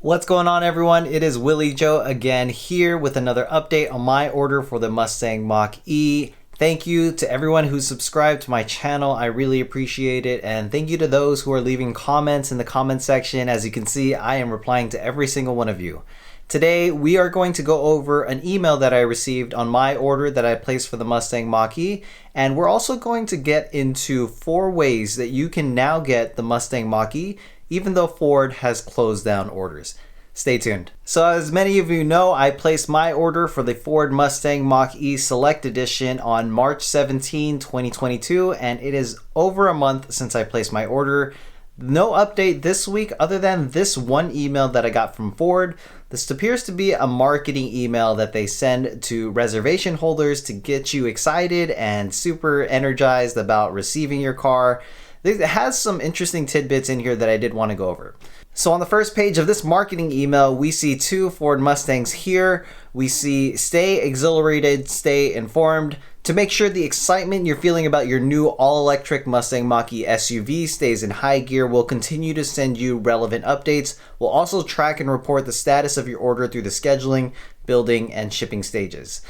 What's going on, everyone? It is Willie Joe again here with another update on my order for the Mustang Mach E. Thank you to everyone who subscribed to my channel. I really appreciate it. And thank you to those who are leaving comments in the comment section. As you can see, I am replying to every single one of you. Today, we are going to go over an email that I received on my order that I placed for the Mustang Mach E. And we're also going to get into 4 ways that you can now get the Mustang Mach E even though Ford has closed down orders. Stay tuned. So as many of you know, I placed my order for the Ford Mustang Mach E Select Edition on March 17, 2022, and it is over a month since I placed my order. No update this week other than this one email that I got from Ford. This appears to be a marketing email that they send to reservation holders to get you excited and super energized about receiving your car. It has some interesting tidbits in here that I did want to go over. So on the first page of this marketing email, we see 2 Ford Mustangs here. We see stay exhilarated, stay informed. To make sure the excitement you're feeling about your new all-electric Mustang Mach E SUV stays in high gear, we'll continue to send you relevant updates. We'll also track and report the status of your order through the scheduling, building, and shipping stages.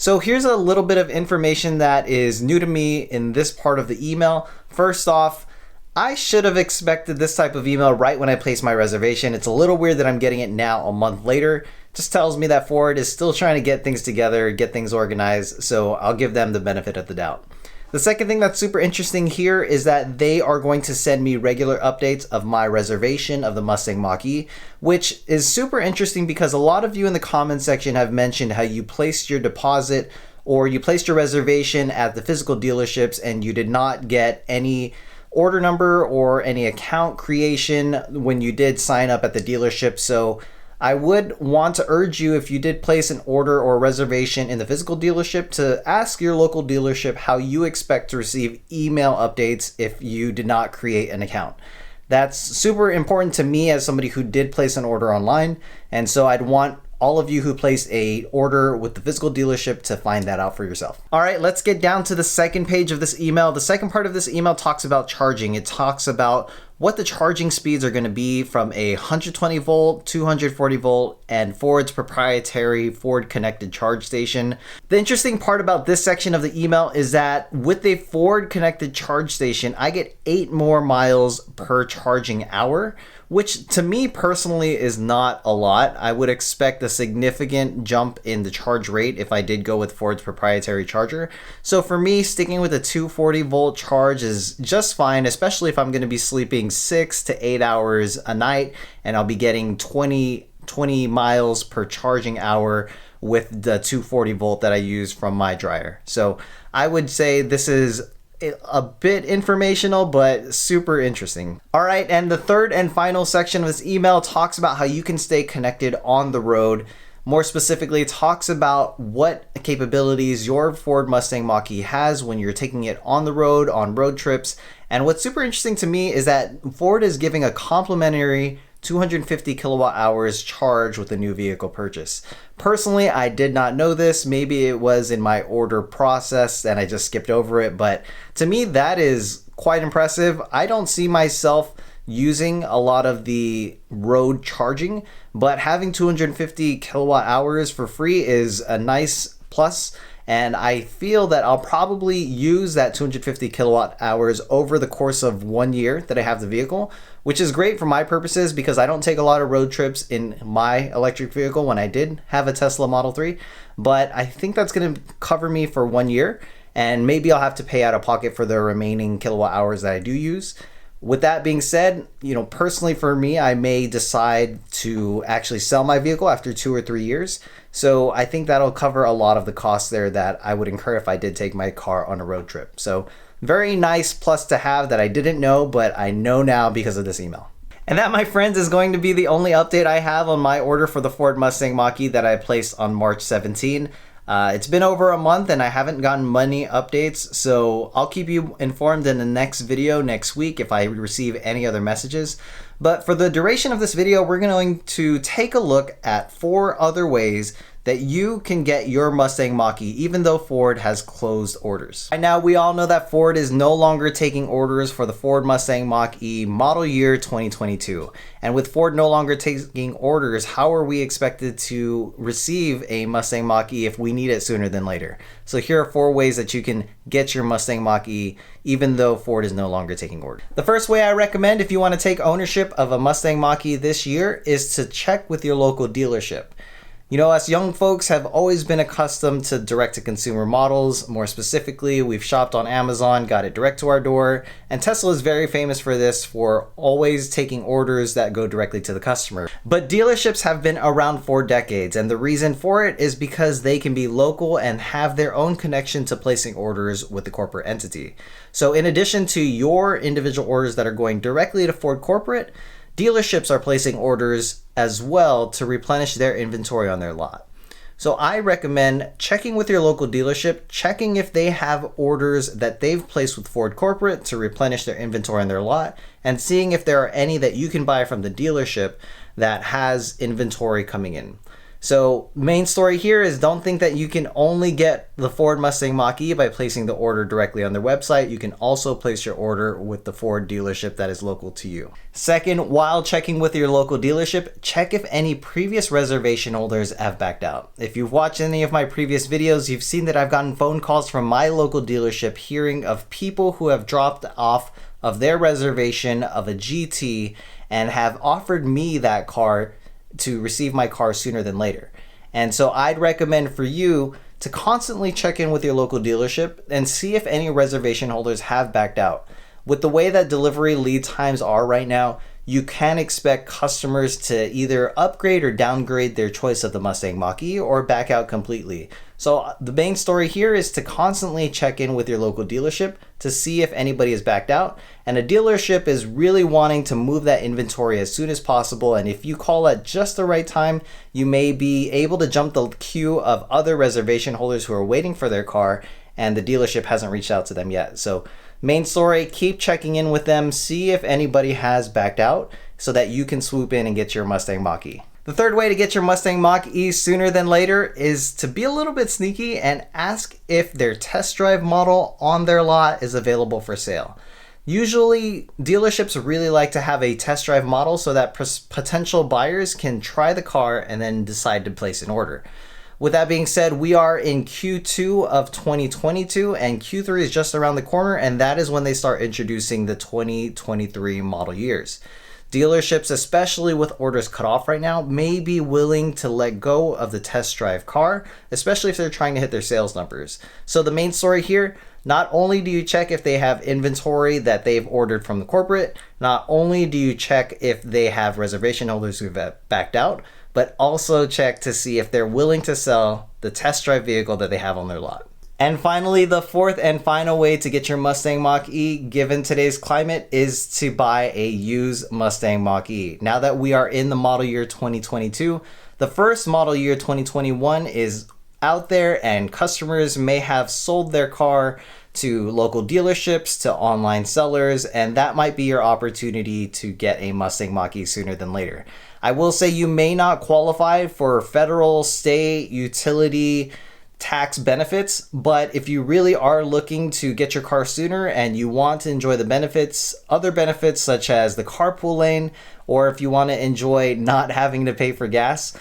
So here's a little bit of information that is new to me in this part of the email. First off, I should have expected this type of email right when I placed my reservation. It's a little weird that I'm getting it now a month later. Just tells me that Ford is still trying to get things together, get things organized, so I'll give them the benefit of the doubt. The second thing that's super interesting here is that they are going to send me regular updates of my reservation of the Mustang Mach E, which is super interesting because a lot of you in the comment section have mentioned how you placed your deposit or you placed your reservation at the physical dealerships and you did not get any order number or any account creation when you did sign up at the dealership. So I would want to urge you, if you did place an order or reservation in the physical dealership, to ask your local dealership how you expect to receive email updates if you did not create an account. That's super important to me as somebody who did place an order online, and so I'd want all of you who placed a order with the physical dealership to find that out for yourself. All right, let's get down to the second page of this email. The second part of this email talks about charging. It talks about what the charging speeds are going to be from a 120 volt, 240 volt, and Ford's proprietary Ford connected charge station. The interesting part about this section of the email is that with a Ford connected charge station, I get 8 more miles per charging hour, which to me personally is not a lot. I would expect a significant jump in the charge rate if I did go with Ford's proprietary charger. So for me, sticking with a 240 volt charge is just fine, especially if I'm going to be sleeping 6 to 8 hours a night and I'll be getting 20 miles per charging hour with the 240 volt that I use from my dryer. So I would say this is a bit informational, but super interesting. All right, and the third and final section of this email talks about how you can stay connected on the road. More specifically, it talks about what capabilities your Ford Mustang Mach E has when you're taking it on the road, on road trips. And what's super interesting to me is that Ford is giving a complimentary 250 kilowatt hours charge with a new vehicle purchase. Personally, I did not know this. Maybe it was in my order process and I just skipped over it, but to me that is quite impressive. I don't see myself using a lot of the road charging, but having 250 kilowatt hours for free is a nice plus. And I feel that I'll probably use that 250 kilowatt hours over the course of 1 year that I have the vehicle, which is great for my purposes because I don't take a lot of road trips in my electric vehicle when I did have a Tesla Model 3. But I think that's going to cover me for 1 year, and maybe I'll have to pay out of pocket for the remaining kilowatt hours that I do use. With that being said, personally for me, I may decide to actually sell my vehicle after 2 or 3 years. So I think that'll cover a lot of the costs there that I would incur if I did take my car on a road trip. So very nice plus to have that I didn't know, but I know now because of this email. And that, my friends, is going to be the only update I have on my order for the Ford Mustang Mach E that I placed on March 17. It's been over a month and I haven't gotten many updates, so I'll keep you informed in the next video next week if I receive any other messages. But for the duration of this video, we're going to take a look at 4 other ways that you can get your Mustang Mach E even though Ford has closed orders. Right now, we all know that Ford is no longer taking orders for the Ford Mustang Mach E model year 2022. And with Ford no longer taking orders, how are we expected to receive a Mustang Mach E if we need it sooner than later? So here are 4 ways that you can get your Mustang Mach E even though Ford is no longer taking orders. The first way I recommend if you want to take ownership of a Mustang Mach E this year is to check with your local dealership. You know, us young folks have always been accustomed to direct-to-consumer models. More specifically, we've shopped on Amazon, got it direct to our door, and Tesla is very famous for this, for always taking orders that go directly to the customer. But dealerships have been around for decades, and the reason for it is because they can be local and have their own connection to placing orders with the corporate entity. So in addition to your individual orders that are going directly to Ford corporate, dealerships are placing orders as well to replenish their inventory on their lot. So I recommend checking with your local dealership, checking if they have orders that they've placed with Ford corporate to replenish their inventory on their lot, and seeing if there are any that you can buy from the dealership that has inventory coming in. So main story here is, don't think that you can only get the Ford Mustang Mach E by placing the order directly on their website. You can also place your order with the Ford dealership that is local to you. Second, while checking with your local dealership, check if any previous reservation holders have backed out. If you've watched any of my previous videos, you've seen that I've gotten phone calls from my local dealership hearing of people who have dropped off of their reservation of a GT and have offered me that car to receive my car sooner than later. And so I'd recommend for you to constantly check in with your local dealership and see if any reservation holders have backed out. With the way that delivery lead times are right now, you can expect customers to either upgrade or downgrade their choice of the Mustang Mach E or back out completely. So the main story here is to constantly check in with your local dealership to see if anybody has backed out. And a dealership is really wanting to move that inventory as soon as possible. And if you call at just the right time, you may be able to jump the queue of other reservation holders who are waiting for their car, and the dealership hasn't reached out to them yet. So main story, keep checking in with them, see if anybody has backed out so that you can swoop in and get your Mustang Mach E. The third way to get your Mustang Mach E sooner than later is to be a little bit sneaky and ask if their test drive model on their lot is available for sale. Usually, dealerships really like to have a test drive model so that potential buyers can try the car and then decide to place an order. With that being said, we are in Q2 of 2022 and Q3 is just around the corner, and that is when they start introducing the 2023 model years. Dealerships, especially with orders cut off right now, may be willing to let go of the test drive car, especially if they're trying to hit their sales numbers. So the main story here, not only do you check if they have inventory that they've ordered from the corporate, not only do you check if they have reservation holders who've backed out, but also check to see if they're willing to sell the test drive vehicle that they have on their lot. And finally, the fourth and final way to get your Mustang Mach E, given today's climate, is to buy a used Mustang Mach E. Now that we are in the model year 2022, the first model year 2021 is out there, and customers may have sold their car to local dealerships, to online sellers, and that might be your opportunity to get a Mustang Mach E sooner than later. I will say you may not qualify for federal, state, utility, tax benefits, but if you really are looking to get your car sooner and you want to enjoy the benefits, other benefits such as the carpool lane, or if you want to enjoy not having to pay for gas,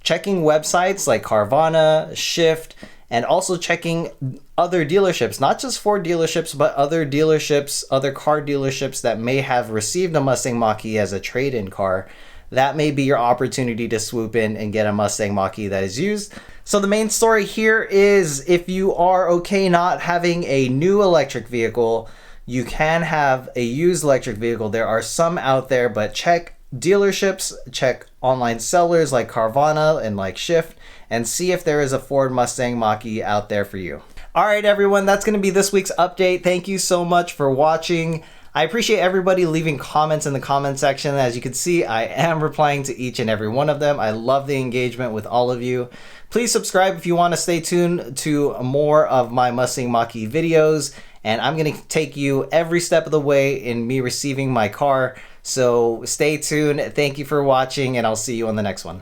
checking websites like Carvana, Shift, and also checking other dealerships, not just Ford dealerships, but other dealerships, other car dealerships that may have received a Mustang Mach E as a trade-in car. That may be your opportunity to swoop in and get a Mustang Mach E that is used. So the main story here is, if you are okay not having a new electric vehicle, you can have a used electric vehicle. There are some out there, but check dealerships, check online sellers like Carvana and like Shift, and see if there is a Ford Mustang Mach E out there for you. All right, everyone, that's going to be this week's update. Thank you so much for watching. I appreciate everybody leaving comments in the comment section. As you can see, I am replying to each and every one of them. I love the engagement with all of you. Please subscribe if you want to stay tuned to more of my Mustang Mach E videos. And I'm going to take you every step of the way in me receiving my car So stay tuned. Thank you for watching, and I'll see you on the next one.